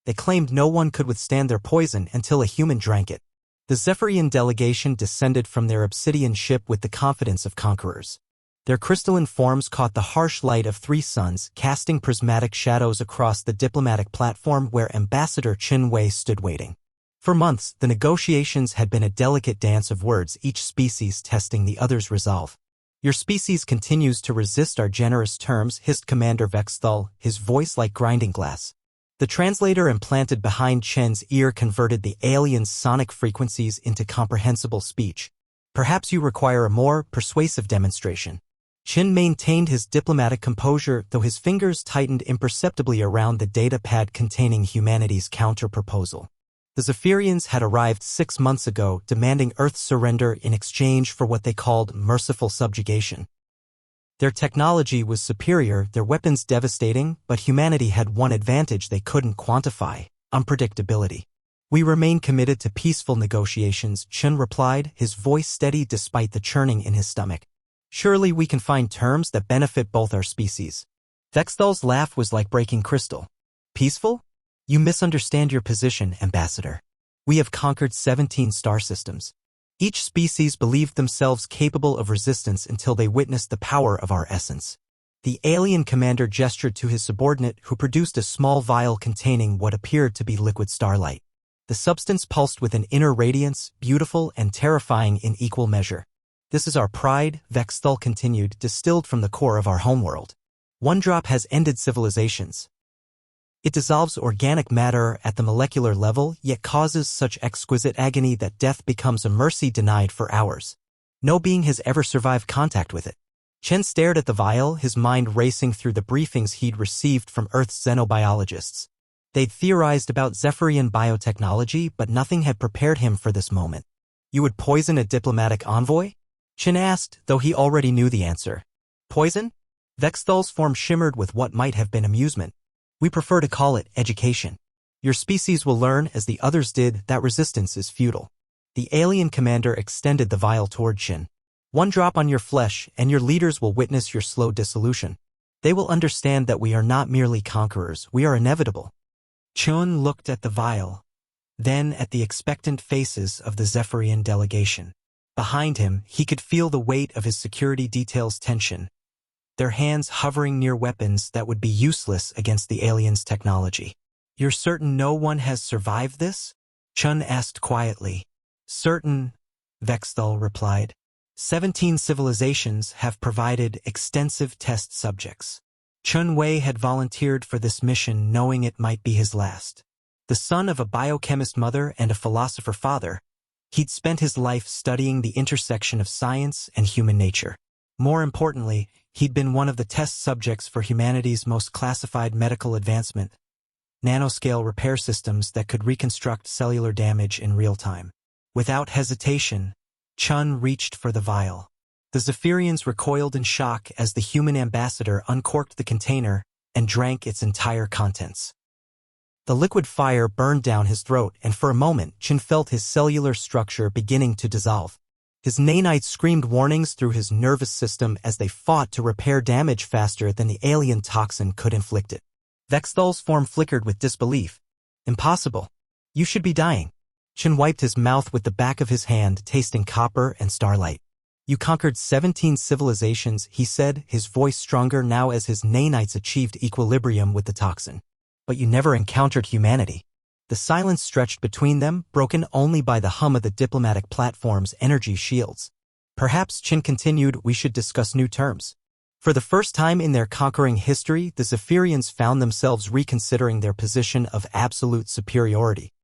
They claimed no one could withstand their poison until a human drank it. The Zephyrian delegation descended from their obsidian ship with the confidence of conquerors. Their crystalline forms caught the harsh light of 3 suns, casting prismatic shadows across the diplomatic platform where Ambassador Chen Wei stood waiting. For months, the negotiations had been a delicate dance of words, each species testing the other's resolve. "Your species continues to resist our generous terms," hissed Commander Vexthal, his voice like grinding glass. The translator implanted behind Chen's ear converted the alien's sonic frequencies into comprehensible speech. "Perhaps you require a more persuasive demonstration." Chen maintained his diplomatic composure, though his fingers tightened imperceptibly around the data pad containing humanity's counter-proposal. The Zephyrians had arrived 6 months ago, demanding Earth's surrender in exchange for what they called merciful subjugation. Their technology was superior, their weapons devastating, but humanity had one advantage they couldn't quantify: unpredictability. "We remain committed to peaceful negotiations," Chen replied, his voice steady despite the churning in his stomach. "Surely we can find terms that benefit both our species." Vexthal's laugh was like breaking crystal. "Peaceful? You misunderstand your position, Ambassador. We have conquered 17 star systems. Each species believed themselves capable of resistance until they witnessed the power of our essence." The alien commander gestured to his subordinate, who produced a small vial containing what appeared to be liquid starlight. The substance pulsed with an inner radiance, beautiful and terrifying in equal measure. "This is our pride," Vexthal continued, "distilled from the core of our homeworld. One drop has ended civilizations. It dissolves organic matter at the molecular level, yet causes such exquisite agony that death becomes a mercy denied for hours. No being has ever survived contact with it." Chen stared at the vial, his mind racing through the briefings he'd received from Earth's xenobiologists. They'd theorized about Zephyrian biotechnology, but nothing had prepared him for this moment. "You would poison a diplomatic envoy?" Chen asked, though he already knew the answer. "Poison?" Vexthal's form shimmered with what might have been amusement. "We prefer to call it education. Your species will learn, as the others did, that resistance is futile." The alien commander extended the vial toward Chen. "One drop on your flesh, and your leaders will witness your slow dissolution. They will understand that we are not merely conquerors, we are inevitable." Chen looked at the vial, then at the expectant faces of the Zephyrian delegation. Behind him, he could feel the weight of his security detail's tension, their hands hovering near weapons that would be useless against the aliens' technology. "You're certain no one has survived this?" Chen asked quietly. "Certain," Vexthal replied. 17 civilizations have provided extensive test subjects. Chen Wei had volunteered for this mission knowing it might be his last. The son of a biochemist mother and a philosopher father, he'd spent his life studying the intersection of science and human nature. More importantly, he'd been one of the test subjects for humanity's most classified medical advancement: nanoscale repair systems that could reconstruct cellular damage in real time. Without hesitation, Chen reached for the vial. The Zephyrians recoiled in shock as the human ambassador uncorked the container and drank its entire contents. The liquid fire burned down his throat, and for a moment Chen felt his cellular structure beginning to dissolve. His nanites screamed warnings through his nervous system as they fought to repair damage faster than the alien toxin could inflict it. Vexthal's form flickered with disbelief. "Impossible. You should be dying." Chen wiped his mouth with the back of his hand, tasting copper and starlight. "You conquered 17 civilizations," he said, his voice stronger now as his nanites achieved equilibrium with the toxin. "But you never encountered humanity." The silence stretched between them, broken only by the hum of the diplomatic platform's energy shields. Perhaps, Chen continued, we should discuss new terms. For the first time in their conquering history, the Zephyrians found themselves reconsidering their position of absolute superiority.